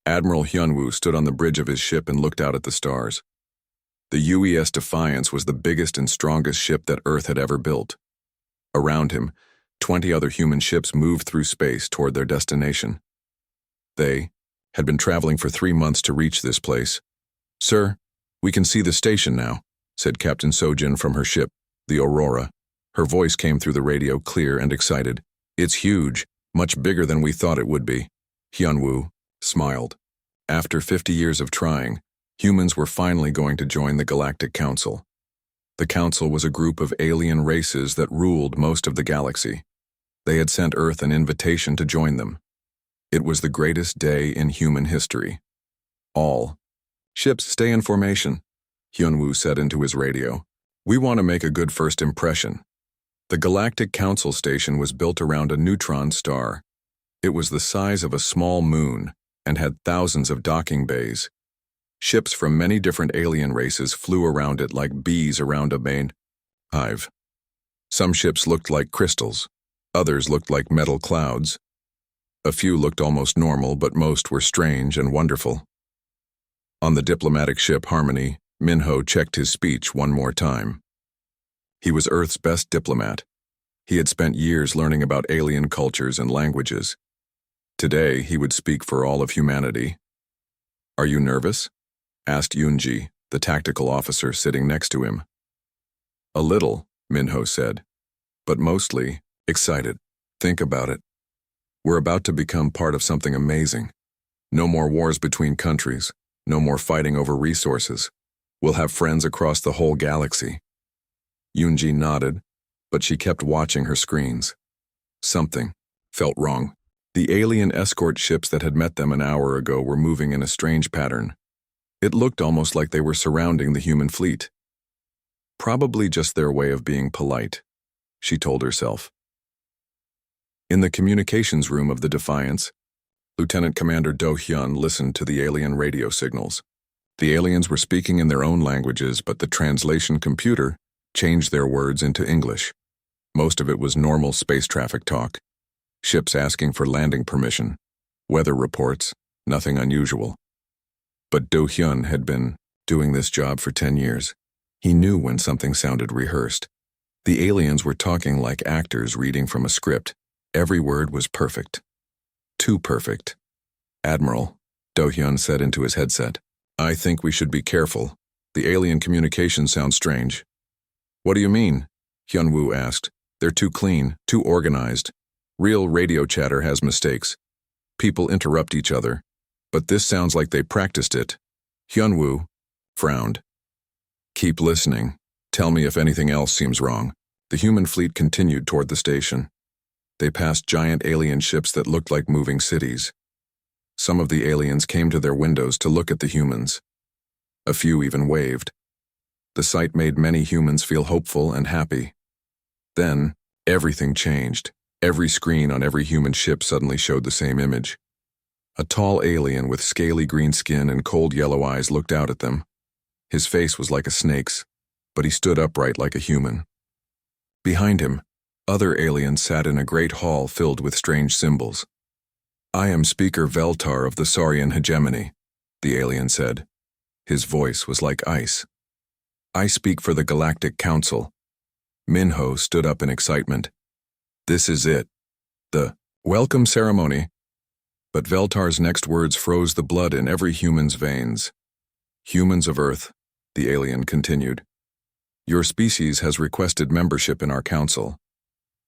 Admiral Hyunwoo stood on the bridge of his ship and looked out at the stars. The UES Defiance was the biggest and strongest ship that Earth had ever built. Around him, 20 other human ships moved through space toward their destination. They had been traveling for 3 months to reach this place. "Sir, we can see the station now," said Captain Sojin from her ship, the Aurora. Her voice came through the radio clear and excited. "It's huge, much bigger than we thought it would be." Hyunwoo smiled. After 50 years of trying, humans were finally going to join the Galactic Council. The Council was a group of alien races that ruled most of the galaxy. They had sent Earth an invitation to join them. It was the greatest day in human history. All ships stay in formation, Hyunwoo said into his radio. "We want to make a good first impression." The Galactic Council station was built around a neutron star. It was the size of a small moon and had thousands of docking bays. Ships from many different alien races flew around it like bees around a main hive. Some ships looked like crystals, others looked like metal clouds. A few looked almost normal, but most were strange and wonderful. On the diplomatic ship Harmony, Minho checked his speech one more time. He was Earth's best diplomat. He had spent years learning about alien cultures and languages. Today, he would speak for all of humanity. "Are you nervous?" asked Yoonji, the tactical officer sitting next to him. "A little," Minho said, "but mostly excited. Think about it. We're about to become part of something amazing. No more wars between countries, no more fighting over resources. We'll have friends across the whole galaxy." Yoonji nodded, but she kept watching her screens. Something felt wrong. The alien escort ships that had met them an hour ago were moving in a strange pattern. It looked almost like they were surrounding the human fleet. Probably just their way of being polite, she told herself. In the communications room of the Defiance, Lieutenant Commander Do-hyun listened to the alien radio signals. The aliens were speaking in their own languages, but the translation computer changed their words into English. Most of it was normal space traffic talk. Ships asking for landing permission. Weather reports, nothing unusual. But Do-hyun had been doing this job for 10 years. He knew when something sounded rehearsed. The aliens were talking like actors reading from a script. Every word was perfect. Too perfect. "Admiral," Do-hyun said into his headset, "I think we should be careful. The alien communication sounds strange." "What do you mean?" Hyunwoo asked. "They're too clean, too organized. Real radio chatter has mistakes. People interrupt each other. But this sounds like they practiced it." Hyunwoo frowned. "Keep listening. Tell me if anything else seems wrong." The human fleet continued toward the station. They passed giant alien ships that looked like moving cities. Some of the aliens came to their windows to look at the humans. A few even waved. The sight made many humans feel hopeful and happy. Then, everything changed. Every screen on every human ship suddenly showed the same image. A tall alien with scaly green skin and cold yellow eyes looked out at them. His face was like a snake's, but he stood upright like a human. Behind him, other aliens sat in a great hall filled with strange symbols. "I am Speaker Veltar of the Saurian hegemony," the alien said. His voice was like ice. "I speak for the Galactic Council." Minho stood up in excitement. "This is it. The welcome ceremony." But Veltar's next words froze the blood in every human's veins. "Humans of Earth," the alien continued, "your species has requested membership in our council.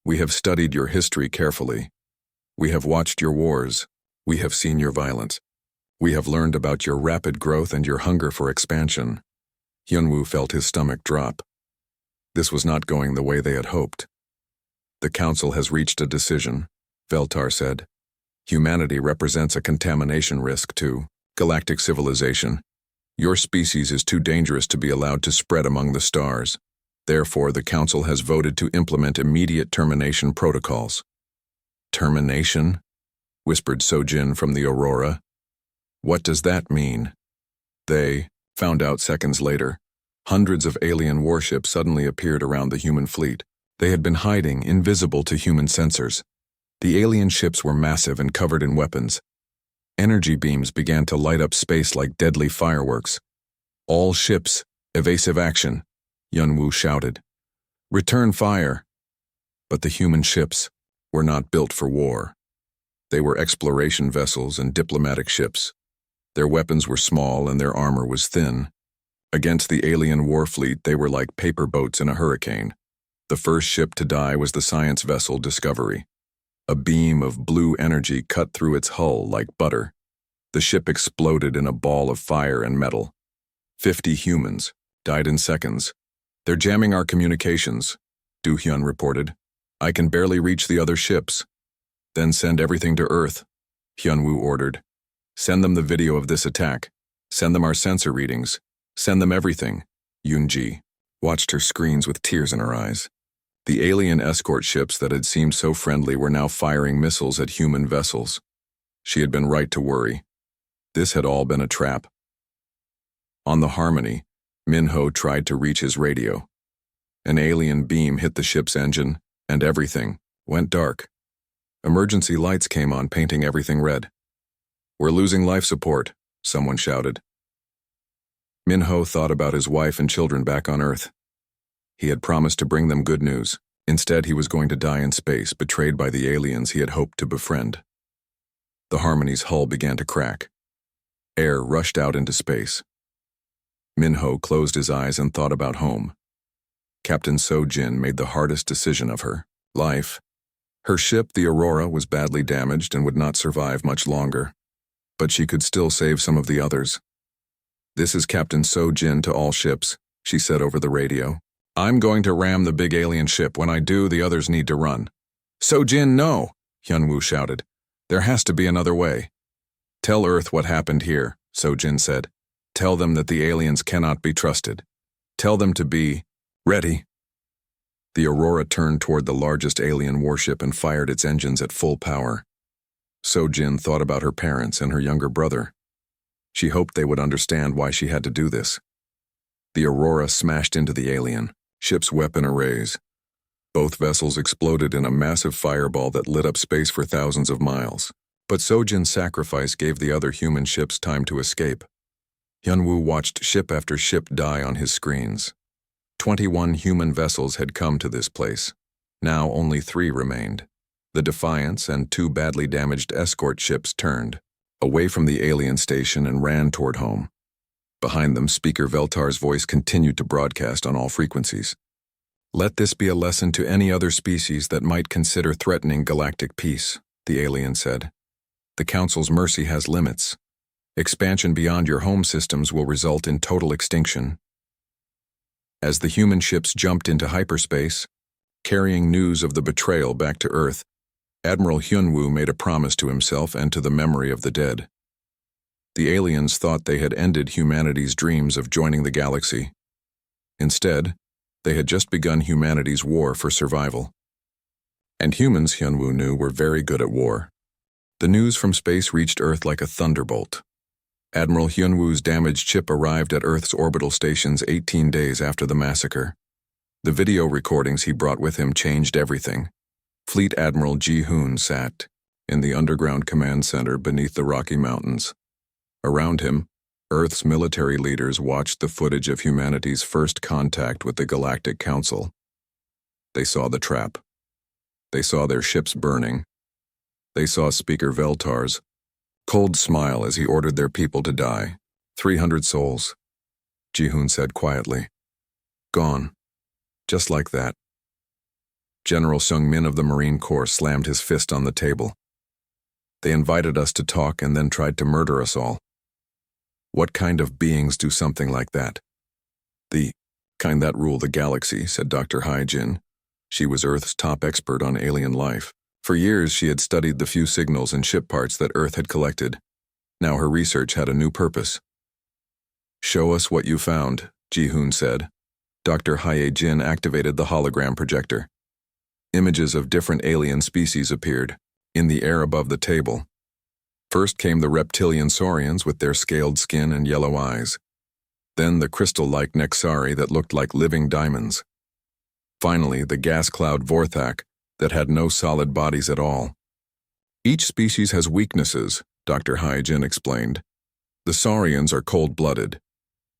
We have studied your history carefully. We have watched your wars. We have seen your violence. We have learned about your rapid growth and your hunger for expansion." Hyunwoo felt his stomach drop. This was not going the way they had hoped. "The council has reached a decision," Veltar said. "Humanity represents a contamination risk to galactic civilization. Your species is too dangerous to be allowed to spread among the stars. Therefore, the council has voted to implement immediate termination protocols." "Termination?" whispered Sojin from the Aurora. "What does that mean?" They found out seconds later. Hundreds of alien warships suddenly appeared around the human fleet. They had been hiding, invisible to human sensors. The alien ships were massive and covered in weapons. Energy beams began to light up space like deadly fireworks. "All ships, evasive action," Yunwu shouted. "Return fire." But the human ships were not built for war. They were exploration vessels and diplomatic ships. Their weapons were small and their armor was thin. Against the alien war fleet, they were like paper boats in a hurricane. The first ship to die was the science vessel Discovery. A beam of blue energy cut through its hull like butter. The ship exploded in a ball of fire and metal. 50 humans died in seconds. "They're jamming our communications," Du-hyun reported. "I can barely reach the other ships." "Then send everything to Earth," Hyunwoo ordered. "Send them the video of this attack. Send them our sensor readings. Send them everything." Yoonji watched her screens with tears in her eyes. The alien escort ships that had seemed so friendly were now firing missiles at human vessels. She had been right to worry. This had all been a trap. On the Harmony, Minho tried to reach his radio. An alien beam hit the ship's engine, and everything went dark. Emergency lights came on, painting everything red. "We're losing life support," someone shouted. Minho thought about his wife and children back on Earth. He had promised to bring them good news. Instead, he was going to die in space, betrayed by the aliens he had hoped to befriend. The Harmony's hull began to crack. Air rushed out into space. Minho closed his eyes and thought about home. Captain So-jin made the hardest decision of her life. Her ship, the Aurora, was badly damaged and would not survive much longer. But she could still save some of the others. "This is Captain So-jin to all ships," she said over the radio. "I'm going to ram the big alien ship. When I do, the others need to run." "So-jin, no!" Hyunwoo shouted. "There has to be another way." "Tell Earth what happened here," So-jin said. "Tell them that the aliens cannot be trusted. Tell them to be ready." The Aurora turned toward the largest alien warship and fired its engines at full power. So-jin thought about her parents and her younger brother. She hoped they would understand why she had to do this. The Aurora smashed into the alien ship's weapon arrays. Both vessels exploded in a massive fireball that lit up space for thousands of miles. But So-jin's sacrifice gave the other human ships time to escape. Hyunwoo watched ship after ship die on his screens. 21 human vessels had come to this place. Now only 3 remained. The Defiance and 2 badly damaged escort ships turned away from the alien station and ran toward home. Behind them, Speaker Veltar's voice continued to broadcast on all frequencies. "Let this be a lesson to any other species that might consider threatening galactic peace," the alien said. "The Council's mercy has limits. Expansion beyond your home systems will result in total extinction." As the human ships jumped into hyperspace, carrying news of the betrayal back to Earth, Admiral Hyunwoo made a promise to himself and to the memory of the dead. The aliens thought they had ended humanity's dreams of joining the galaxy. Instead, they had just begun humanity's war for survival. And humans, Hyunwoo knew, were very good at war. The news from space reached Earth like a thunderbolt. Admiral Hyunwoo's damaged ship arrived at Earth's orbital stations 18 days after the massacre. The video recordings he brought with him changed everything. Fleet Admiral Ji-hoon sat in the underground command center beneath the Rocky Mountains. Around him, Earth's military leaders watched the footage of humanity's first contact with the Galactic Council. They saw the trap. They saw their ships burning. They saw Speaker Veltar's cold smile as he ordered their people to die. 300 souls, Ji-hoon said quietly. Gone. Just like that. General Sung-min of the Marine Corps slammed his fist on the table. They invited us to talk and then tried to murder us all. What kind of beings do something like that? The kind that rule the galaxy, said Dr. Hai-jin. She was Earth's top expert on alien life. For years, she had studied the few signals and ship parts that Earth had collected. Now her research had a new purpose. Show us what you found, Ji-hoon said. Dr. Hai-jin activated the hologram projector. Images of different alien species appeared, in the air above the table. First came the reptilian saurians with their scaled skin and yellow eyes. Then the crystal-like Nexari that looked like living diamonds. Finally, the gas cloud Vorthak that had no solid bodies at all. Each species has weaknesses, Dr. Hyjin explained. The Saurians are cold-blooded.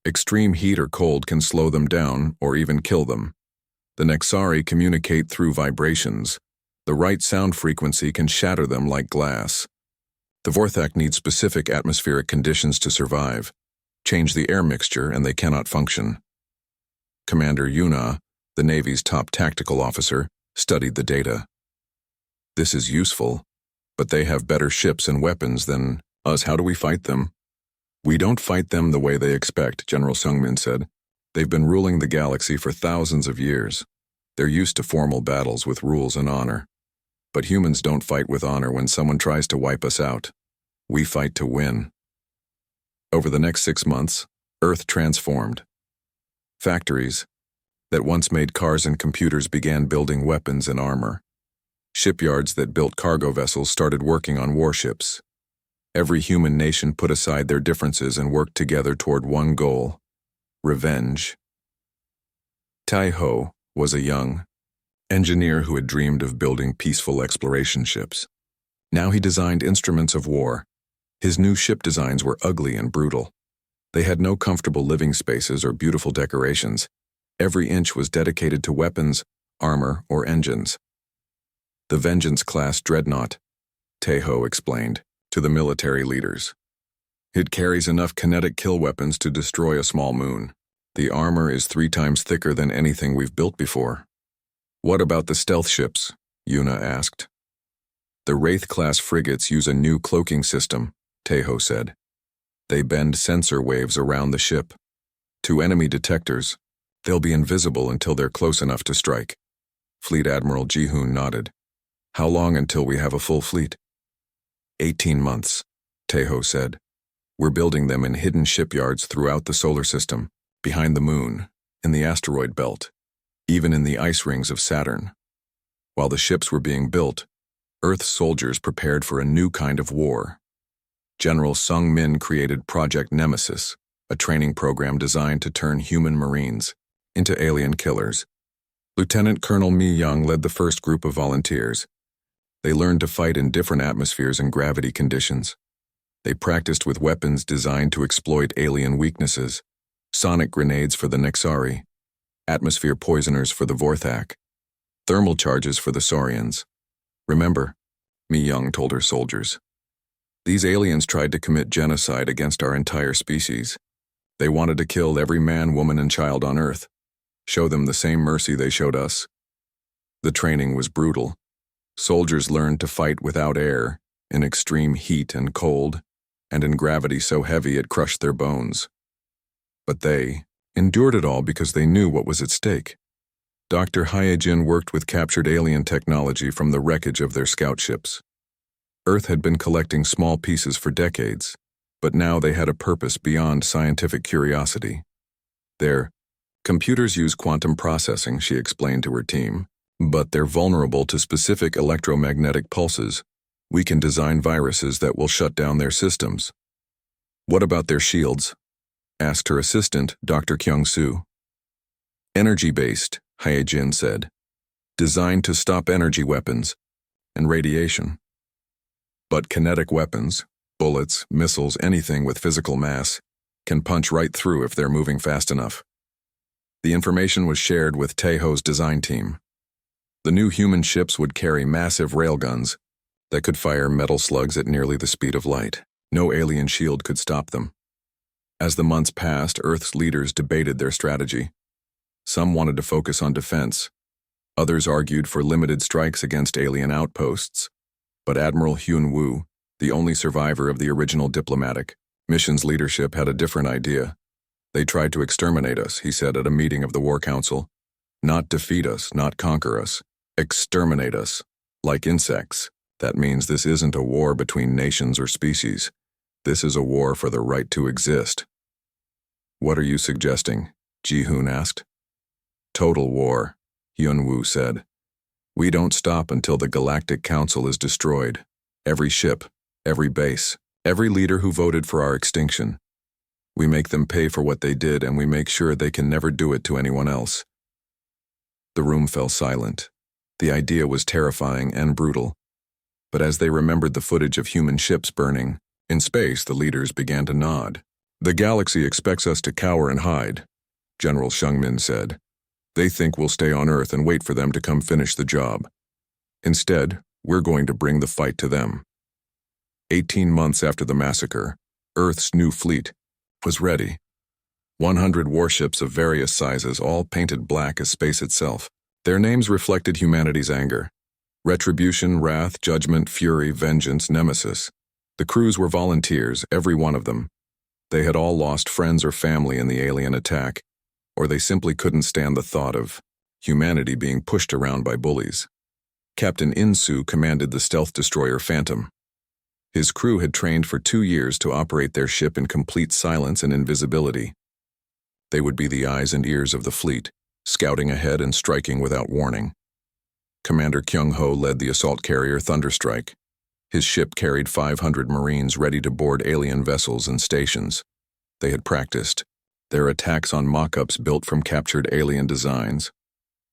Extreme heat or cold can slow them down or even kill them. The Nexari communicate through vibrations. The right sound frequency can shatter them like glass. The Vorthak need specific atmospheric conditions to survive. Change the air mixture and they cannot function. Commander Yuna, the Navy's top tactical officer, studied the data. This is useful, but they have better ships and weapons than us. How do we fight them? We don't fight them the way they expect, General Sungmin said. They've been ruling the galaxy for thousands of years. They're used to formal battles with rules and honor. But humans don't fight with honor when someone tries to wipe us out. We fight to win. Over the next 6 months, Earth transformed. Factories that once made cars and computers began building weapons and armor. Shipyards that built cargo vessels started working on warships. Every human nation put aside their differences and worked together toward one goal: revenge. Tai-Ho was a young engineer who had dreamed of building peaceful exploration ships. Now he designed instruments of war. His new ship designs were ugly and brutal. They had no comfortable living spaces or beautiful decorations. Every inch was dedicated to weapons, armor, or engines. The Vengeance-class dreadnought, Tai-Ho explained to the military leaders. It carries enough kinetic kill weapons to destroy a small moon. The armor is 3 times thicker than anything we've built before. What about the stealth ships? Yuna asked. The Wraith-class frigates use a new cloaking system, Tai-Ho said. They bend sensor waves around the ship. To enemy detectors, they'll be invisible until they're close enough to strike. Fleet Admiral Ji-hoon nodded. How long until we have a full fleet? 18 months, Tai-Ho said. We're building them in hidden shipyards throughout the solar system, behind the moon, in the asteroid belt, even in the ice rings of Saturn. While the ships were being built, Earth's soldiers prepared for a new kind of war. General Sung Min created Project Nemesis, a training program designed to turn human Marines into alien killers. Lieutenant Colonel Mi Young led the first group of volunteers. They learned to fight in different atmospheres and gravity conditions. They practiced with weapons designed to exploit alien weaknesses: sonic grenades for the Nexari, atmosphere poisoners for the Vorthak, thermal charges for the Saurians. Remember, Mi Young told her soldiers. These aliens tried to commit genocide against our entire species. They wanted to kill every man, woman, and child on Earth. Show them the same mercy they showed us. The training was brutal. Soldiers learned to fight without air, in extreme heat and cold, and in gravity so heavy it crushed their bones. But they endured it all because they knew what was at stake. Dr. Hyjin worked with captured alien technology from the wreckage of their scout ships. Earth had been collecting small pieces for decades, but now they had a purpose beyond scientific curiosity. Their computers use quantum processing, she explained to her team, but they're vulnerable to specific electromagnetic pulses. We can design viruses that will shut down their systems. What about their shields? Asked her assistant, Dr. Kyung-soo. Energy-based, Hyjin said. Designed to stop energy weapons and radiation. But kinetic weapons, bullets, missiles, anything with physical mass, can punch right through if they're moving fast enough. The information was shared with Tai-Ho's design team. The new human ships would carry massive railguns that could fire metal slugs at nearly the speed of light. No alien shield could stop them. As the months passed, Earth's leaders debated their strategy. Some wanted to focus on defense. Others argued for limited strikes against alien outposts. But Admiral Hyun-woo, the only survivor of the original diplomatic mission's leadership, had a different idea. They tried to exterminate us, he said at a meeting of the War Council. Not defeat us, not conquer us. Exterminate us. Like insects. That means this isn't a war between nations or species. This is a war for the right to exist. What are you suggesting? Ji-hoon asked. Total war, Hyun-woo said. We don't stop until the Galactic Council is destroyed. Every ship, every base, every leader who voted for our extinction. We make them pay for what they did, and we make sure they can never do it to anyone else. The room fell silent. The idea was terrifying and brutal. But as they remembered the footage of human ships burning, In space, the leaders began to nod. "The galaxy expects us to cower and hide," General Shungmin said. "They think we'll stay on Earth and wait for them to come finish the job. Instead, we're going to bring the fight to them." 18 months after the massacre, Earth's new fleet was ready. 100 warships of various sizes, all painted black as space itself. Their names reflected humanity's anger. Retribution, wrath, judgment, fury, vengeance, nemesis. The crews were volunteers, every one of them. They had all lost friends or family in the alien attack, or they simply couldn't stand the thought of humanity being pushed around by bullies. Captain Insu commanded the stealth destroyer Phantom. His crew had trained for 2 years to operate their ship in complete silence and invisibility. They would be the eyes and ears of the fleet, scouting ahead and striking without warning. Commander Kyung-ho led the assault carrier Thunderstrike. His ship carried 500 Marines ready to board alien vessels and stations. They had practiced their attacks on mock-ups built from captured alien designs.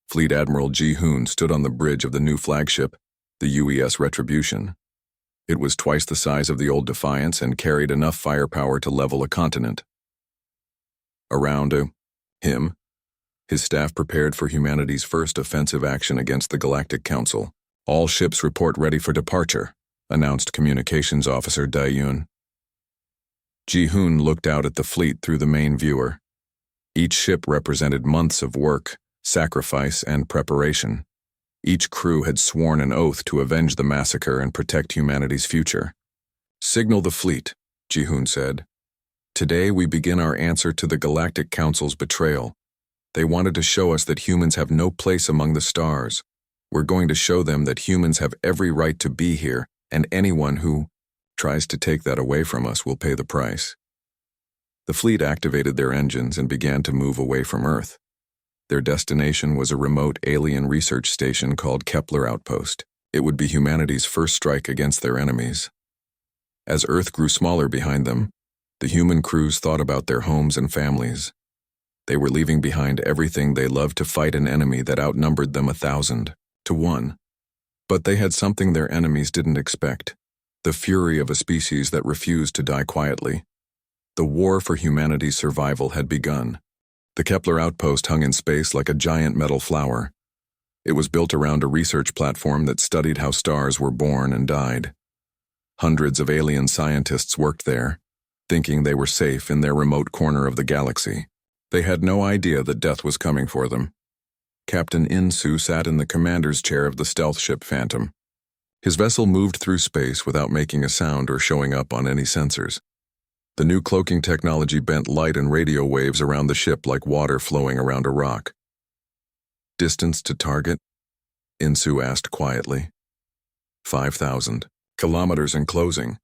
Fleet Admiral Ji-hoon stood on the bridge of the new flagship, the UES Retribution. It was twice the size of the old Defiance and carried enough firepower to level a continent. Around him, his staff prepared for humanity's first offensive action against the Galactic Council. "All ships report ready for departure," announced Communications Officer Dae-yoon. Ji-hoon looked out at the fleet through the main viewer. Each ship represented months of work, sacrifice, and preparation. Each crew had sworn an oath to avenge the massacre and protect humanity's future. "Signal the fleet," Ji-hoon said. "Today we begin our answer to the Galactic Council's betrayal. They wanted to show us that humans have no place among the stars. We're going to show them that humans have every right to be here, and anyone who tries to take that away from us will pay the price." The fleet activated their engines and began to move away from Earth. Their destination was a remote alien research station called Kepler Outpost. It would be humanity's first strike against their enemies. As Earth grew smaller behind them, the human crews thought about their homes and families. They were leaving behind everything they loved to fight an enemy that outnumbered them 1,000 to 1. But they had something their enemies didn't expect: the fury of a species that refused to die quietly. The war for humanity's survival had begun. The Kepler outpost hung in space like a giant metal flower. It was built around a research platform that studied how stars were born and died. Hundreds of alien scientists worked there, thinking they were safe in their remote corner of the galaxy. They had no idea that death was coming for them. Captain Insu sat in the commander's chair of the stealth ship Phantom. His vessel moved through space without making a sound or showing up on any sensors. The new cloaking technology bent light and radio waves around the ship like water flowing around a rock. "Distance to target?" Insu asked quietly. 5,000 kilometers in closing,"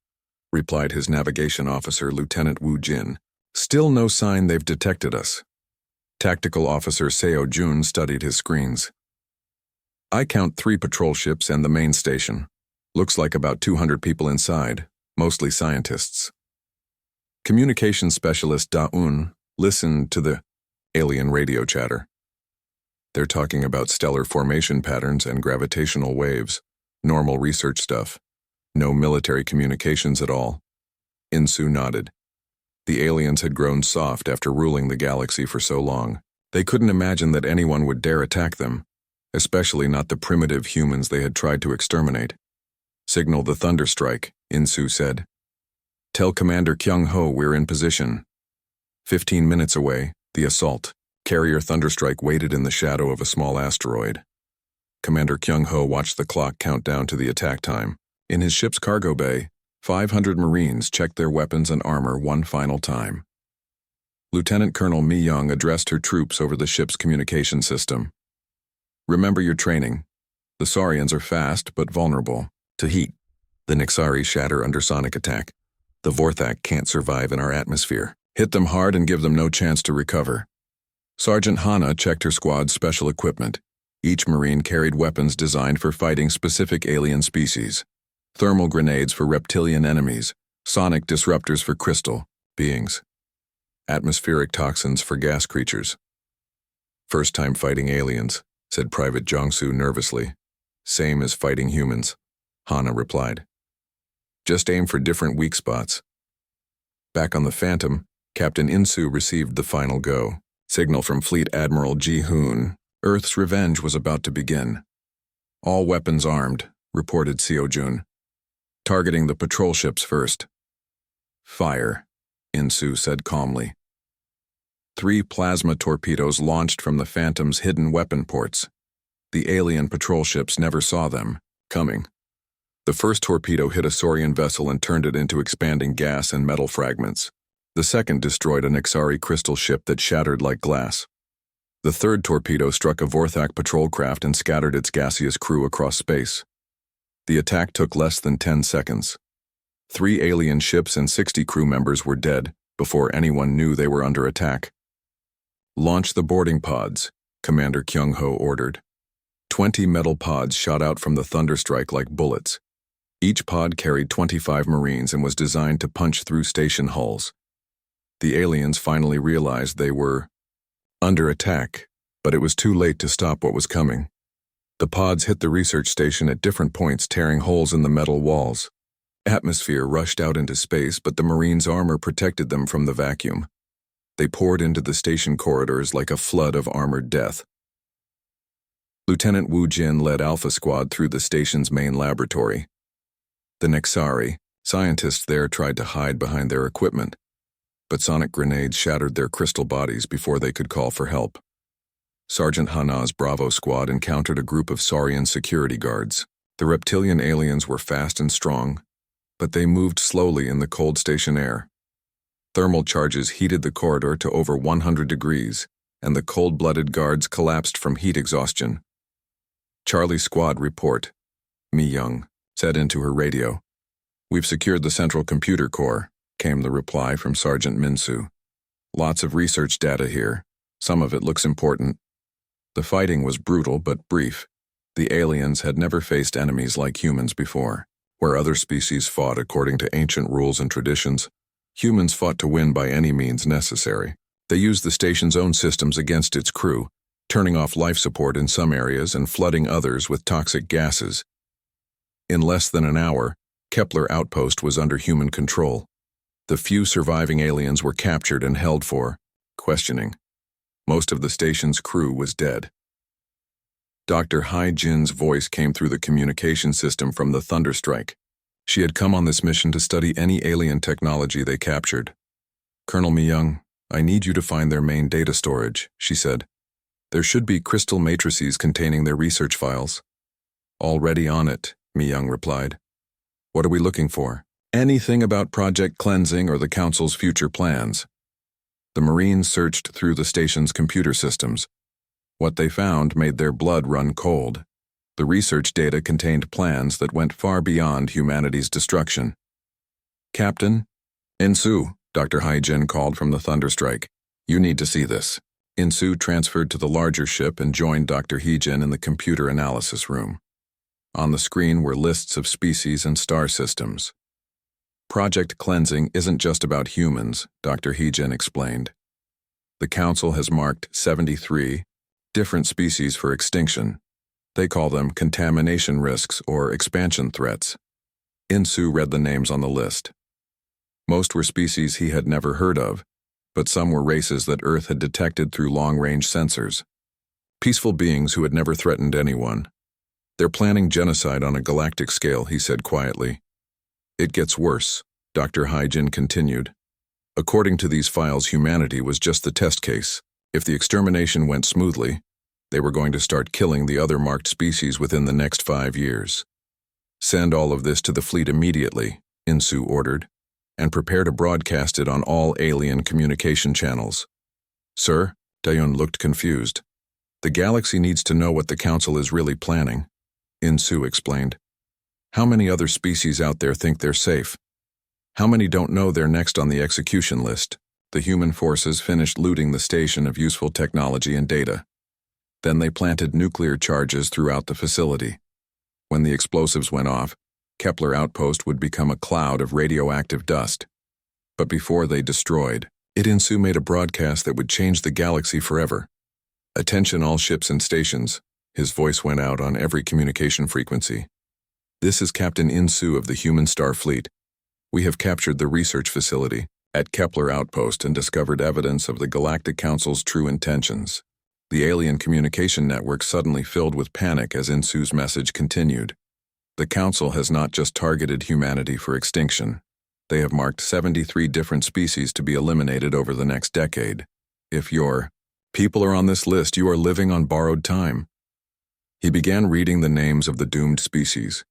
replied his navigation officer, Lieutenant Wu Jin. "Still no sign they've detected us." Tactical Officer Seo Jun studied his screens. "I count 3 patrol ships and the main station. Looks like about 200 people inside, mostly scientists." Communications specialist Da-un listened to the alien radio chatter. "They're talking about stellar formation patterns and gravitational waves. Normal research stuff. No military communications at all." Insu nodded. The aliens had grown soft after ruling the galaxy for so long. They couldn't imagine that anyone would dare attack them, especially not the primitive humans they had tried to exterminate. "Signal the Thunderstrike," Insu said. "Tell Commander Kyung-ho we're in position." 15 minutes away, the assault carrier Thunderstrike waited in the shadow of a small asteroid. Commander Kyung-ho watched the clock count down to the attack time. In his ship's cargo bay, 500 Marines checked their weapons and armor one final time. Lieutenant Colonel Mi Young addressed her troops over the ship's communication system. "Remember your training. The Saurians are fast but vulnerable to heat. The Nixari shatter under sonic attack. The Vorthak can't survive in our atmosphere. Hit them hard and give them no chance to recover." Sergeant Hana checked her squad's special equipment. Each Marine carried weapons designed for fighting specific alien species. Thermal grenades for reptilian enemies, sonic disruptors for crystal beings, atmospheric toxins for gas creatures. "First time fighting aliens," said Private Jongsu nervously. "Same as fighting humans," Hana replied. Just aim for different weak spots. Back on the Phantom, Captain Insu received the final go. Signal from Fleet Admiral Ji-hoon. Earth's revenge was about to begin. All weapons armed, reported Seo-jun. Targeting the patrol ships first. Fire, Insu said calmly. 3 plasma torpedoes launched from the Phantom's hidden weapon ports. The alien patrol ships never saw them coming. The first torpedo hit a Saurian vessel and turned it into expanding gas and metal fragments. The second destroyed an Ixari crystal ship that shattered like glass. The third torpedo struck a Vorthak patrol craft and scattered its gaseous crew across space. The attack took less than 10 seconds. 3 alien ships and 60 crew members were dead before anyone knew they were under attack. Launch the boarding pods, Commander Kyung-ho ordered. 20 metal pods shot out from the thunderstrike like bullets. Each pod carried 25 Marines and was designed to punch through station hulls. The aliens finally realized they were under attack, but it was too late to stop what was coming. The pods hit the research station at different points, tearing holes in the metal walls. Atmosphere rushed out into space, but the Marines' armor protected them from the vacuum. They poured into the station corridors like a flood of armored death. Lieutenant Wu Jin led Alpha Squad through the station's main laboratory. The Nexari, scientists there, tried to hide behind their equipment, but sonic grenades shattered their crystal bodies before they could call for help. Sergeant Hana's Bravo Squad encountered a group of Saurian security guards. The reptilian aliens were fast and strong, but they moved slowly in the cold station air. Thermal charges heated the corridor to over 100 degrees, and the cold-blooded guards collapsed from heat exhaustion. Charlie Squad report, Mi Young said into her radio. We've secured the central computer core, came the reply from Sergeant Minsu. Lots of research data here. Some of it looks important. The fighting was brutal but brief. The aliens had never faced enemies like humans before. Where other species fought according to ancient rules and traditions, humans fought to win by any means necessary. They used the station's own systems against its crew, turning off life support in some areas and flooding others with toxic gases. In less than an hour, Kepler Outpost was under human control. The few surviving aliens were captured and held for questioning. Most of the station's crew was dead. Dr. Hai Jin's voice came through the communication system from the Thunderstrike. She had come on this mission to study any alien technology they captured. Colonel Mi-young, I need you to find their main data storage, she said. There should be crystal matrices containing their research files. Already on it, Mi-young replied. What are we looking for? Anything about Project Cleansing or the Council's future plans. The Marines searched through the station's computer systems. What they found made their blood run cold. The research data contained plans that went far beyond humanity's destruction. Captain? Insu, Dr. Hai-jin called from the Thunderstrike. You need to see this. Insu transferred to the larger ship and joined Dr. Hai-jin in the computer analysis room. On the screen were lists of species and star systems. Project Cleansing isn't just about humans, Dr. Hai-jin explained. The Council has marked 73 different species for extinction. They call them contamination risks or expansion threats. Insu read the names on the list. Most were species he had never heard of, but some were races that Earth had detected through long-range sensors. Peaceful beings who had never threatened anyone. They're planning genocide on a galactic scale, he said quietly. It gets worse, Dr. Hai-jin continued. According to these files, humanity was just the test case. If the extermination went smoothly, they were going to start killing the other marked species within the next 5 years. Send all of this to the fleet immediately, Insu ordered, and prepare to broadcast it on all alien communication channels. Sir, Taeyun looked confused. The galaxy needs to know what the Council is really planning, Insu explained. How many other species out there think they're safe? How many don't know they're next on the execution list? The human forces finished looting the station of useful technology and data. Then they planted nuclear charges throughout the facility. When the explosives went off, Kepler Outpost would become a cloud of radioactive dust. But before they destroyed it, Insu made a broadcast that would change the galaxy forever. Attention all ships and stations. His voice went out on every communication frequency. This is Captain Insu of the Human Star Fleet. We have captured the research facility at Kepler Outpost and discovered evidence of the Galactic Council's true intentions. The alien communication network suddenly filled with panic as Insu's message continued. The Council has not just targeted humanity for extinction. They have marked 73 different species to be eliminated over the next decade. If your people are on this list, you are living on borrowed time. He began reading the names of the doomed species.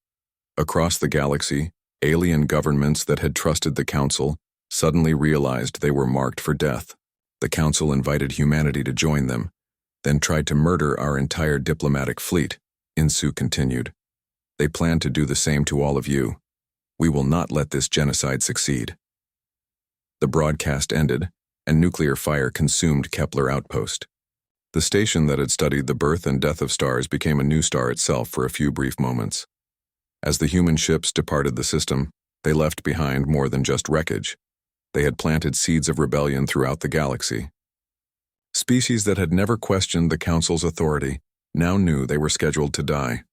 Across the galaxy, alien governments that had trusted the Council suddenly realized they were marked for death. The Council invited humanity to join them, then tried to murder our entire diplomatic fleet, Insu continued. They plan to do the same to all of you. We will not let this genocide succeed. The broadcast ended, and nuclear fire consumed Kepler Outpost. The station that had studied the birth and death of stars became a new star itself for a few brief moments. As the human ships departed the system, they left behind more than just wreckage. They had planted seeds of rebellion throughout the galaxy. Species that had never questioned the Council's authority now knew they were scheduled to die.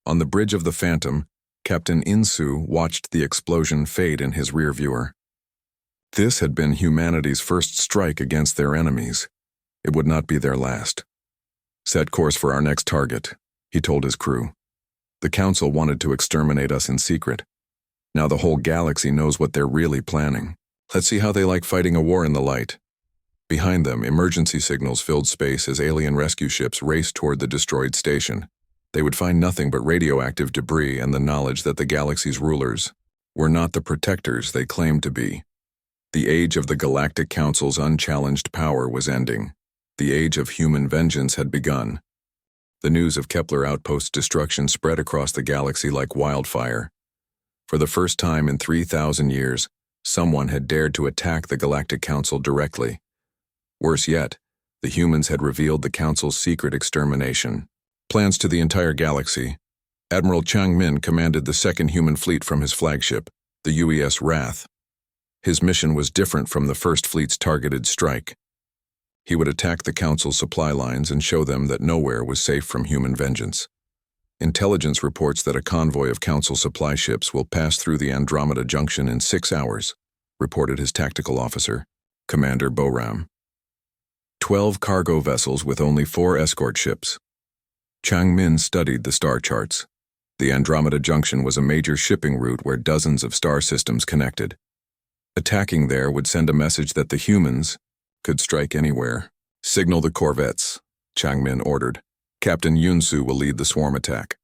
On the bridge of the Phantom, Captain Insu watched the explosion fade in his rear viewer. This had been humanity's first strike against their enemies. It would not be their last. Set course for our next target, he told his crew. The Council wanted to exterminate us in secret. Now the whole galaxy knows what they're really planning. Let's see how they like fighting a war in the light. Behind them, emergency signals filled space as alien rescue ships raced toward the destroyed station. They would find nothing but radioactive debris and the knowledge that the galaxy's rulers were not the protectors they claimed to be. The age of the Galactic Council's unchallenged power was ending. The age of human vengeance had begun. The news of Kepler Outpost's destruction spread across the galaxy like wildfire. For the first time in 3,000 years, someone had dared to attack the Galactic Council directly. Worse yet, the humans had revealed the Council's secret extermination. Plans to the entire galaxy. Admiral Chang Min commanded the second human fleet from his flagship, the UES Wrath. His mission was different from the First Fleet's targeted strike. He would attack the Council's supply lines and show them that nowhere was safe from human vengeance. Intelligence reports that a convoy of Council supply ships will pass through the Andromeda Junction in 6 hours, reported his tactical officer, Commander Boram. 12 cargo vessels with only 4 escort ships. Chang Min studied the star charts. The Andromeda Junction was a major shipping route where dozens of star systems connected. Attacking there would send a message that the humans could strike anywhere. Signal the corvettes, Chang Min ordered. Captain Yunsu will lead the swarm attack.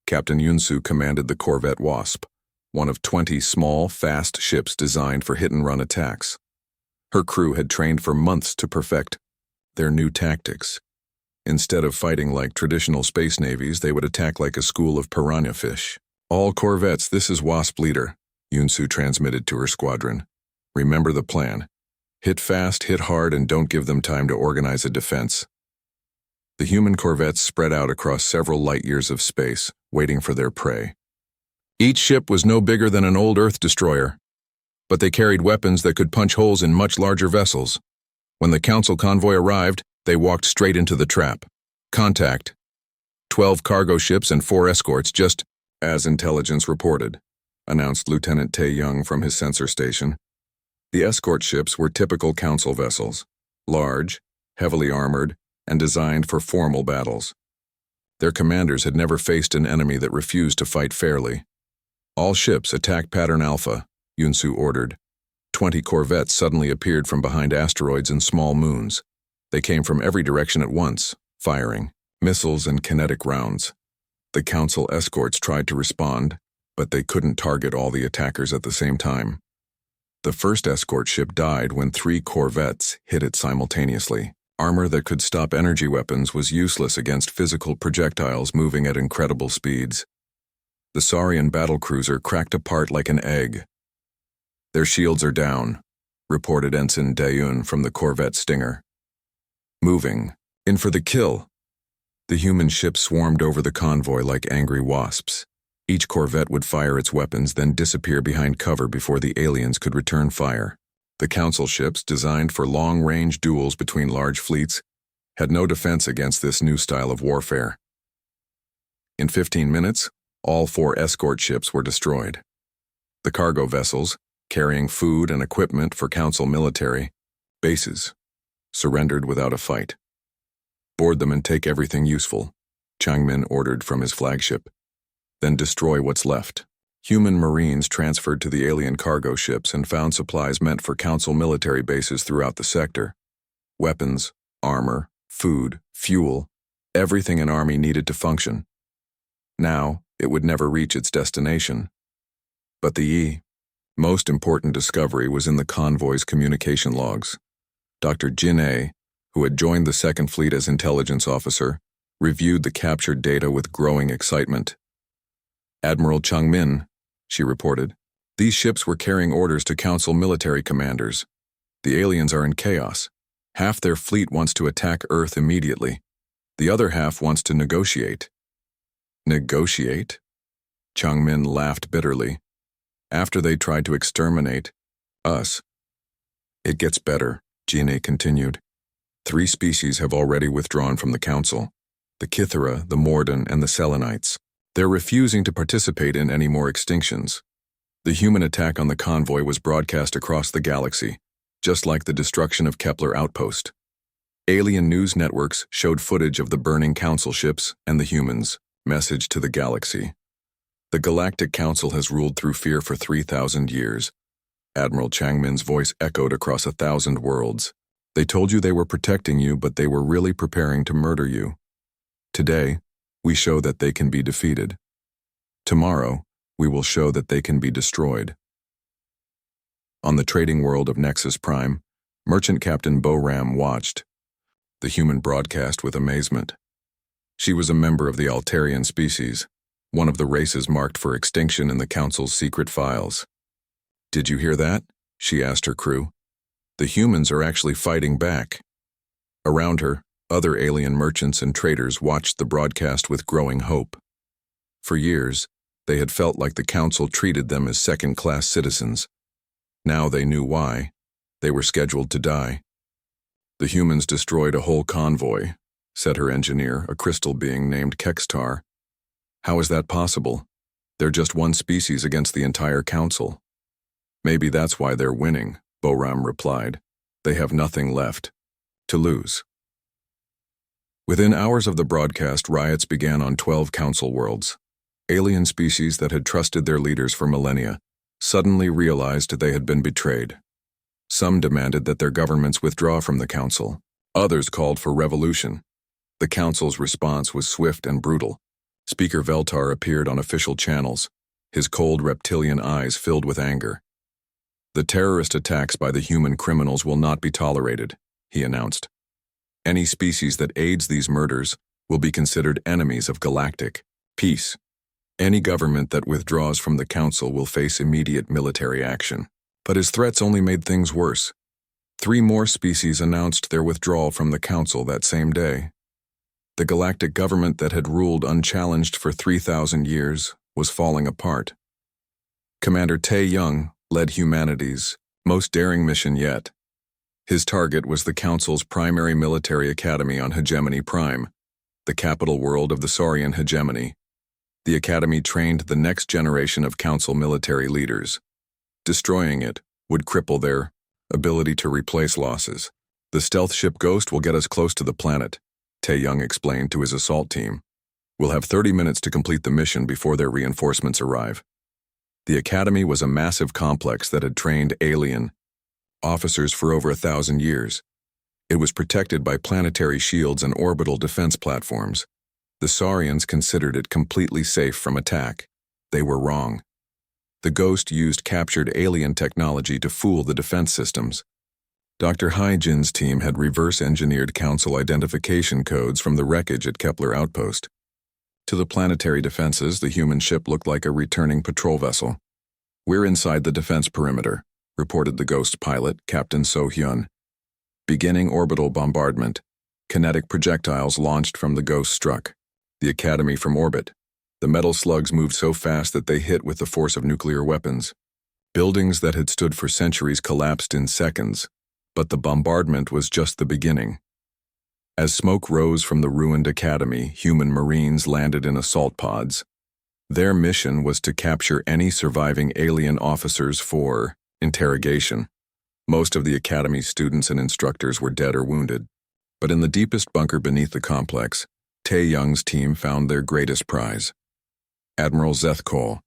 Captain Yunsu commanded the corvette Wasp, one of 20 small, fast ships designed for hit-and-run attacks. Her crew had trained for months to perfect their new tactics. Instead of fighting like traditional space navies, they would attack like a school of piranha fish. All corvettes, this is Wasp leader, Yunsu transmitted to her squadron. Remember the plan. Hit fast, hit hard, and don't give them time to organize a defense. The human corvettes spread out across several light years of space, waiting for their prey. Each ship was no bigger than an old Earth destroyer, but they carried weapons that could punch holes in much larger vessels. When the Council convoy arrived, they walked straight into the trap. Contact. 12 cargo ships and 4 escorts, just as intelligence reported, announced Lieutenant Tae Young from his sensor station. The escort ships were typical Council vessels, large, heavily armored, and designed for formal battles. Their commanders had never faced an enemy that refused to fight fairly. All ships attack Pattern Alpha, Yunsu ordered. 20 corvettes suddenly appeared from behind asteroids and small moons. They came from every direction at once, firing missiles and kinetic rounds. The Council escorts tried to respond, but they couldn't target all the attackers at the same time. The first escort ship died when 3 corvettes hit it simultaneously. Armor that could stop energy weapons was useless against physical projectiles moving at incredible speeds. The Saurian battlecruiser cracked apart like an egg. Their shields are down, reported Ensign Dayun from the corvette Stinger. Moving. In for the kill. The human ships swarmed over the convoy like angry wasps. Each corvette would fire its weapons, then disappear behind cover before the aliens could return fire. The Council ships, designed for long-range duels between large fleets, had no defense against this new style of warfare. In 15 minutes, All 4 escort ships were destroyed. The cargo vessels, carrying food and equipment for Council military bases, surrendered without a fight. Board them and take everything useful, Changmin ordered from his flagship. Then destroy what's left. Human Marines transferred to the alien cargo ships and found supplies meant for Council military bases throughout the sector. Weapons, armor, food, fuel, everything an army needed to function. Now, it would never reach its destination. But the most important discovery was in the convoy's communication logs. Dr. Jin A, who had joined the Second Fleet as intelligence officer, reviewed the captured data with growing excitement. Admiral Changmin, she reported, these ships were carrying orders to Council military commanders. The aliens are in chaos. Half their fleet wants to attack Earth immediately. The other half wants to negotiate. Negotiate? Changmin laughed bitterly. After they tried to exterminate us. It gets better, Jin continued. 3 species have already withdrawn from the Council. The Kythera, the Morden, and the Selenites. They're refusing to participate in any more extinctions. The human attack on the convoy was broadcast across the galaxy, just like the destruction of Kepler Outpost. Alien news networks showed footage of the burning Council ships and the humans. Message to the galaxy. The Galactic Council has ruled through fear for 3,000 years. Admiral Changmin's voice echoed across 1,000 worlds. They told you they were protecting you, but they were really preparing to murder you. Today, we show that they can be defeated. Tomorrow, we will show that they can be destroyed. On the trading world of Nexus Prime, Merchant Captain Bo Ram watched the human broadcast with amazement. She was a member of the Altarian species, one of the races marked for extinction in the Council's secret files. Did you hear that? She asked her crew. The humans are actually fighting back. Around her, other alien merchants and traders watched the broadcast with growing hope. For years, they had felt like the Council treated them as second-class citizens. Now they knew why. They were scheduled to die. The humans destroyed a whole convoy, said her engineer, a crystal being named Kextar. How is that possible? They're just one species against the entire Council. Maybe that's why they're winning, Boram replied. They have nothing left to lose. Within hours of the broadcast, riots began on 12 Council worlds. Alien species that had trusted their leaders for millennia suddenly realized they had been betrayed. Some demanded that their governments withdraw from the Council. Others called for revolution. The Council's response was swift and brutal. Speaker Veltar appeared on official channels, his cold reptilian eyes filled with anger. The terrorist attacks by the human criminals will not be tolerated, he announced. Any species that aids these murders will be considered enemies of galactic peace. Any government that withdraws from the Council will face immediate military action. But his threats only made things worse. 3 more species announced their withdrawal from the Council that same day. The galactic government that had ruled unchallenged for 3,000 years was falling apart. Commander Tae Young led humanity's most daring mission yet. His target was the Council's primary military academy on Hegemony Prime, the capital world of the Saurian hegemony. The academy trained the next generation of Council military leaders. Destroying it would cripple their ability to replace losses. The stealth ship Ghost will get us close to the planet, Tae Young explained to his assault team. We'll have 30 minutes to complete the mission before their reinforcements arrive. The academy was a massive complex that had trained alien officers for over 1,000 years. It was protected by planetary shields and orbital defense platforms. The Saurians considered it completely safe from attack. They were wrong. The Ghost used captured alien technology to fool the defense systems. Dr. Hyjin's team had reverse-engineered Council identification codes from the wreckage at Kepler Outpost. To the planetary defenses, the human ship looked like a returning patrol vessel. We're inside the defense perimeter, reported the Ghost pilot, Captain So-hyun. Beginning orbital bombardment. Kinetic projectiles launched from the Ghost struck the Academy from orbit. The metal slugs moved so fast that they hit with the force of nuclear weapons. Buildings that had stood for centuries collapsed in seconds, but the bombardment was just the beginning. As smoke rose from the ruined academy, human Marines landed in assault pods. Their mission was to capture any surviving alien officers for interrogation. Most of the Academy's students and instructors were dead or wounded. But in the deepest bunker beneath the complex, Tae-young's team found their greatest prize. Admiral Zethkol,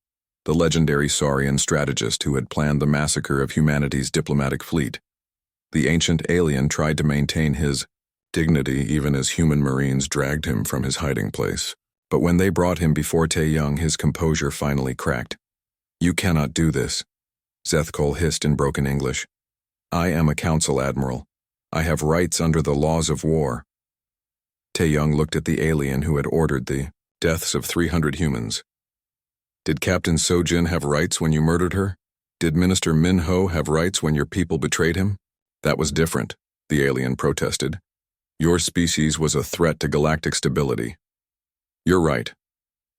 the legendary Saurian strategist who had planned the massacre of humanity's diplomatic fleet. The ancient alien tried to maintain his dignity even as human marines dragged him from his hiding place. But when they brought him before Tae-young, his composure finally cracked. "You cannot do this," Zethkol hissed in broken English. "I am a council admiral. I have rights under the laws of war." Tae-young looked at the alien who had ordered the deaths of 300 humans. "Did Captain Sojin have rights when you murdered her? Did Minister Min-ho have rights when your people betrayed him?" "That was different," the alien protested. "Your species was a threat to galactic stability." "You're right,"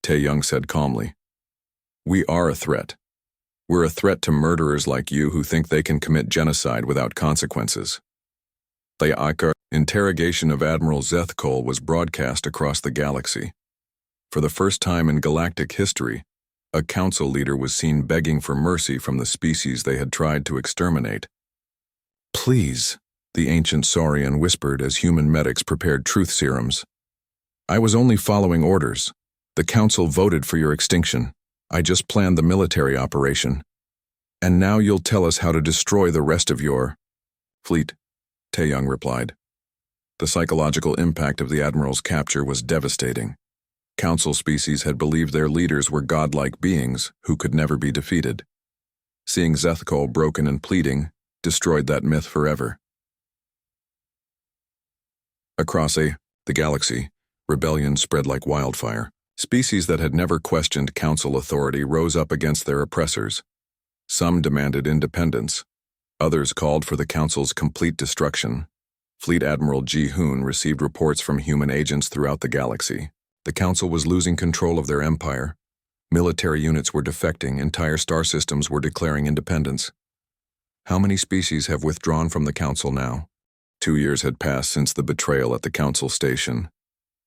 Tae-young said calmly. "We are a threat. We're a threat to murderers like you who think they can commit genocide without consequences." The interrogation of Admiral Zethkol was broadcast across the galaxy. For the first time in galactic history, a council leader was seen begging for mercy from the species they had tried to exterminate. "Please," the ancient Saurian whispered as human medics prepared truth serums. "I was only following orders. The council voted for your extinction. I just planned the military operation. And now you'll tell us how to destroy the rest of your fleet," Tae-young replied. The psychological impact of the Admiral's capture was devastating. Council species had believed their leaders were godlike beings who could never be defeated. Seeing Zethkol broken and pleading destroyed that myth forever. Across the galaxy, rebellion spread like wildfire. Species that had never questioned council authority rose up against their oppressors. Some demanded independence. Others called for the council's complete destruction. Fleet Admiral Ji-hoon received reports from human agents throughout the galaxy. The council was losing control of their empire. Military units were defecting, entire star systems were declaring independence. How many species have withdrawn from the council now? 2 years had passed since the betrayal at the council station.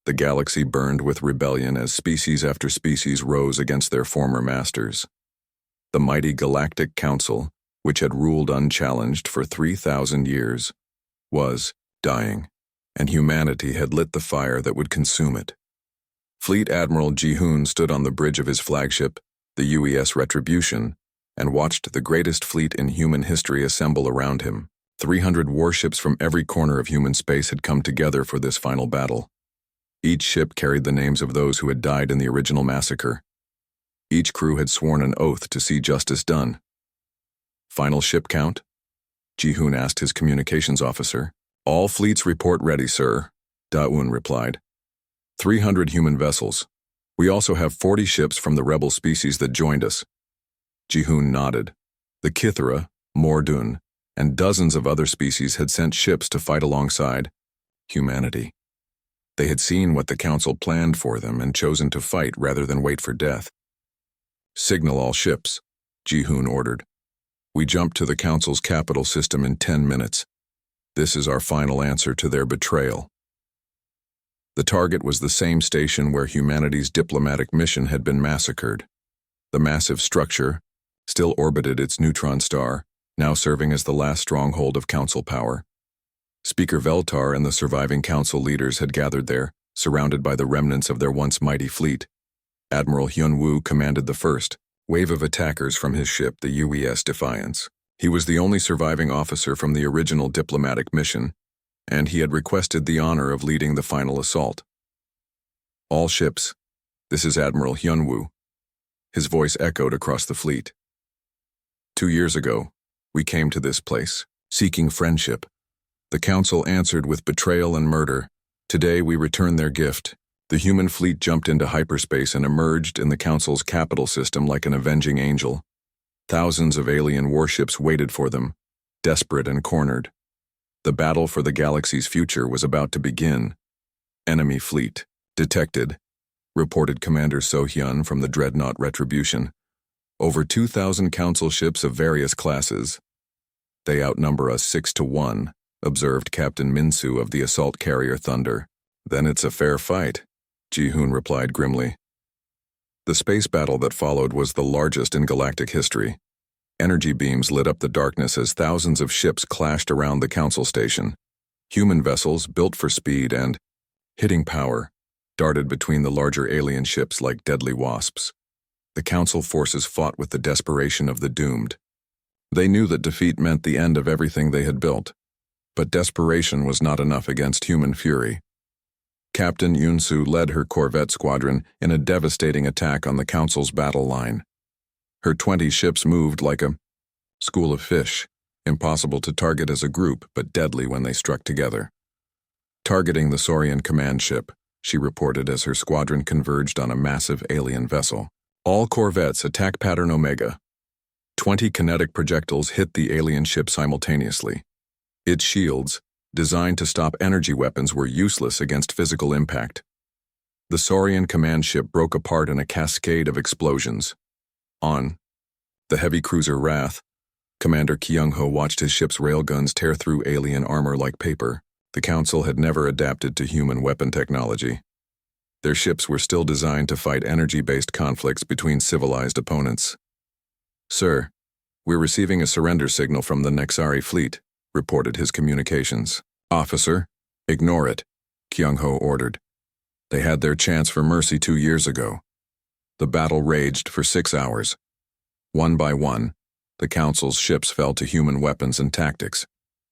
The galaxy burned with rebellion as species after species rose against their former masters. The mighty Galactic Council, which had ruled unchallenged for 3,000 years, was dying, and humanity had lit the fire that would consume it. Fleet Admiral Ji-hoon stood on the bridge of his flagship, the UES Retribution, and watched the greatest fleet in human history assemble around him. 300 warships from every corner of human space had come together for this final battle. Each ship carried the names of those who had died in the original massacre. Each crew had sworn an oath to see justice done. "Final ship count?" Ji-hoon asked his communications officer. "All fleets report ready, sir," Da-un replied. 300 human vessels. We also have 40 ships from the rebel species that joined us. Ji-hoon nodded. The Kithara, Mordun, and dozens of other species had sent ships to fight alongside humanity. They had seen what the council planned for them and chosen to fight rather than wait for death. "Signal all ships," Ji-hoon ordered. "We jumped to the council's capital system in 10 minutes. This is our final answer to their betrayal." The target was the same station where humanity's diplomatic mission had been massacred. The massive structure still orbited its neutron star, now serving as the last stronghold of council power. Speaker Veltar and the surviving council leaders had gathered there, surrounded by the remnants of their once mighty fleet. Admiral Hyun-woo commanded the first wave of attackers from his ship, the UES Defiance. He was the only surviving officer from the original diplomatic mission, and he had requested the honor of leading the final assault. "All ships, this is Admiral Hyun-woo." His voice echoed across the fleet. 2 years ago, we came to this place, seeking friendship. The council answered with betrayal and murder. Today we return their gift. The human fleet jumped into hyperspace and emerged in the council's capital system like an avenging angel. Thousands of alien warships waited for them, desperate and cornered. The battle for the galaxy's future was about to begin. "Enemy fleet detected," reported Commander So-hyun from the dreadnought Retribution. "Over 2,000 council ships of various classes. They outnumber us 6-1, observed Captain Minsu of the assault carrier Thunder. "Then it's a fair fight," Ji-hoon replied grimly. The space battle that followed was the largest in galactic history. Energy beams lit up the darkness as thousands of ships clashed around the Council station. Human vessels, built for speed and hitting power, darted between the larger alien ships like deadly wasps. The Council forces fought with the desperation of the doomed. They knew that defeat meant the end of everything they had built. But desperation was not enough against human fury. Captain Yunsu led her corvette squadron in a devastating attack on the Council's battle line. Her 20 ships moved like a school of fish, impossible to target as a group but deadly when they struck together. Targeting the Saurian command ship, she reported as her squadron converged on a massive alien vessel. All corvettes attack pattern Omega. 20 kinetic projectiles hit the alien ship simultaneously. Its shields, designed to stop energy weapons, were useless against physical impact. The Saurian command ship broke apart in a cascade of explosions. On the heavy cruiser Wrath, Commander Kyung-ho watched his ship's railguns tear through alien armor like paper. The Council had never adapted to human weapon technology. Their ships were still designed to fight energy-based conflicts between civilized opponents. "Sir, we're receiving a surrender signal from the Nexari fleet," reported his communications. "Officer, ignore it," Kyung-ho ordered. "They had their chance for mercy 2 years ago." The battle raged for 6 hours. One by one, the Council's ships fell to human weapons and tactics.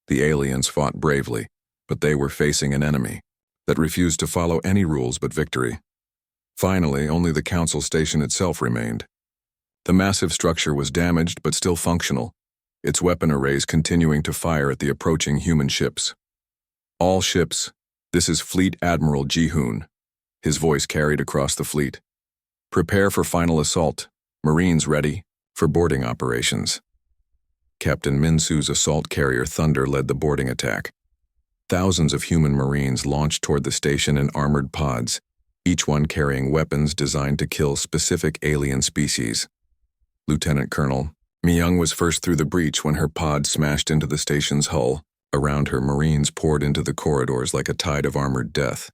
The aliens fought bravely, but they were facing an enemy that refused to follow any rules but victory. Finally, only the Council station itself remained. The massive structure was damaged but still functional, its weapon arrays continuing to fire at the approaching human ships. "All ships, this is Fleet Admiral Ji-hoon," his voice carried across the fleet. "Prepare for final assault. Marines ready for boarding operations." Captain Minsu's assault carrier Thunder led the boarding attack. Thousands of human Marines launched toward the station in armored pods, each one carrying weapons designed to kill specific alien species. Lieutenant Colonel Mi-young was first through the breach when her pod smashed into the station's hull. Around her, Marines poured into the corridors like a tide of armored death.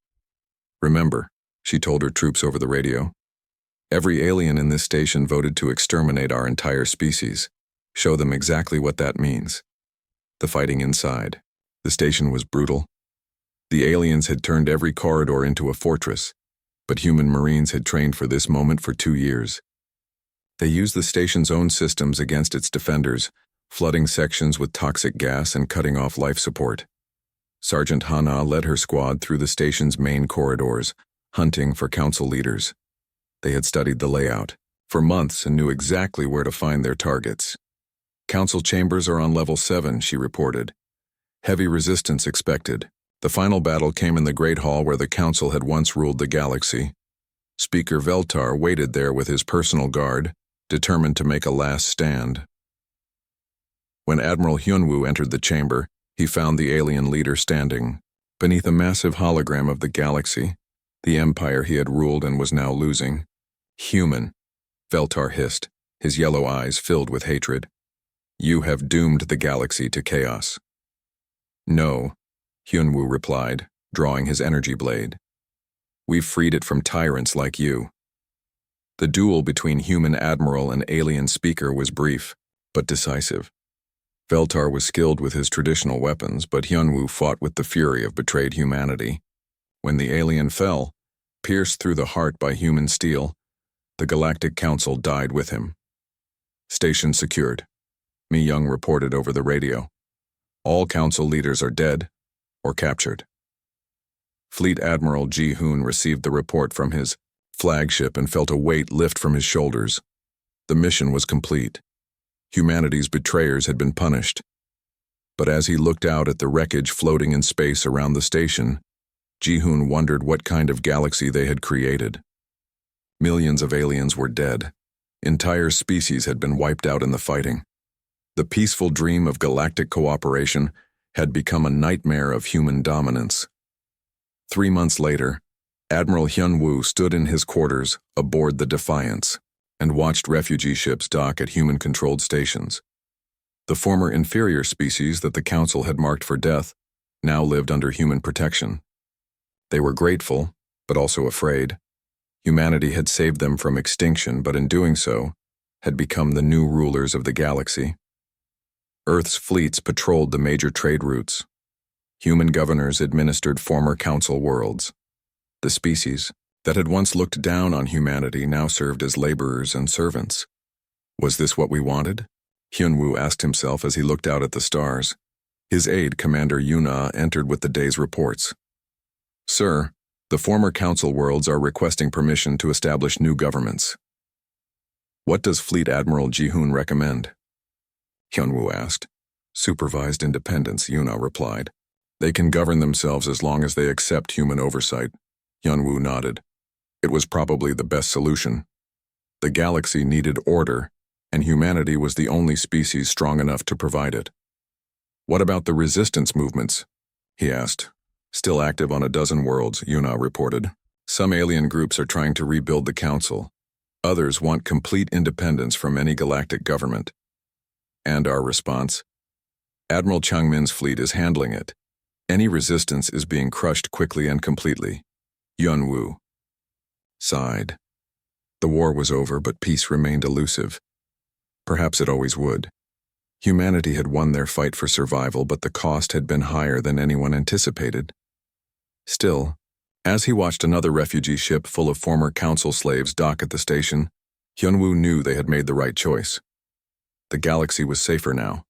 "Remember," she told her troops over the radio, "every alien in this station voted to exterminate our entire species. Show them exactly what that means." The fighting inside. The station was brutal. The aliens had turned every corridor into a fortress, but human Marines had trained for this moment for 2 years. They used the station's own systems against its defenders, flooding sections with toxic gas and cutting off life support. Sergeant Hana led her squad through the station's main corridors, hunting for Council leaders. They had studied the layout for months and knew exactly where to find their targets. "Council chambers are on level 7, she reported. "Heavy resistance expected." The final battle came in the Great Hall where the Council had once ruled the galaxy. Speaker Veltar waited there with his personal guard, determined to make a last stand. When Admiral Hyunwoo entered the chamber, he found the alien leader standing beneath a massive hologram of the galaxy, the empire he had ruled and was now losing. "Human," Veltar hissed, his yellow eyes filled with hatred. "You have doomed the galaxy to chaos." "No," Hyunwoo replied, drawing his energy blade. "We've freed it from tyrants like you." The duel between human admiral and alien speaker was brief, but decisive. Veltar was skilled with his traditional weapons, but Hyunwoo fought with the fury of betrayed humanity. When the alien fell, pierced through the heart by human steel, the Galactic Council died with him. "Station secured," Mi-young reported over the radio. "All Council leaders are dead or captured." Fleet Admiral Ji-hoon received the report from his flagship and felt a weight lift from his shoulders. The mission was complete. Humanity's betrayers had been punished. But as he looked out at the wreckage floating in space around the station, Ji-hoon wondered what kind of galaxy they had created. Millions of aliens were dead. Entire species had been wiped out in the fighting. The peaceful dream of galactic cooperation had become a nightmare of human dominance. 3 months later, Admiral Hyunwoo stood in his quarters aboard the Defiance and watched refugee ships dock at human-controlled stations. The former inferior species that the Council had marked for death now lived under human protection. They were grateful, but also afraid. Humanity had saved them from extinction, but in doing so, had become the new rulers of the galaxy. Earth's fleets patrolled the major trade routes. Human governors administered former council worlds. The species that had once looked down on humanity now served as laborers and servants. Was this what we wanted? Hyunwoo asked himself as he looked out at the stars. His aide, Commander Yuna, entered with the day's reports. Sir, the former council worlds are requesting permission to establish new governments. What does Fleet Admiral Ji-hoon recommend? Hyunwoo asked. Supervised independence, Yuna replied. They can govern themselves as long as they accept human oversight. Hyunwoo nodded. It was probably the best solution. The galaxy needed order, and humanity was the only species strong enough to provide it. What about the resistance movements? He asked. Still active on a dozen worlds, Yuna reported. Some alien groups are trying to rebuild the council. Others want complete independence from any galactic government. And our response? Admiral Changmin's fleet is handling it. Any resistance is being crushed quickly and completely. Hyunwoo sighed. The war was over, but peace remained elusive. Perhaps it always would. Humanity had won their fight for survival, but the cost had been higher than anyone anticipated. Still, as he watched another refugee ship full of former council slaves dock at the station, Hyunwoo knew they had made the right choice. The galaxy was safer now.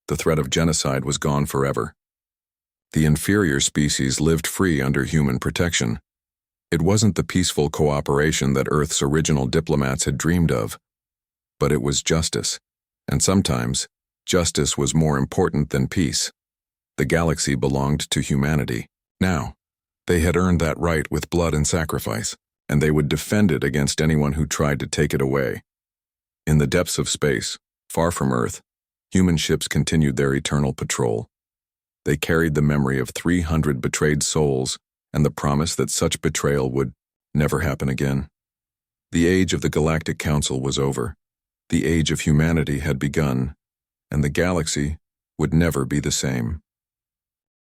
The threat of genocide was gone forever. The inferior species lived free under human protection. It wasn't the peaceful cooperation that Earth's original diplomats had dreamed of, but it was justice, and sometimes justice was more important than peace. The galaxy belonged to humanity. Now, they had earned that right with blood and sacrifice, and they would defend it against anyone who tried to take it away. In the depths of space, far from Earth, human ships continued their eternal patrol. They carried the memory of 300 betrayed souls and the promise that such betrayal would never happen again. The age of the Galactic Council was over. The age of humanity had begun, and the galaxy would never be the same.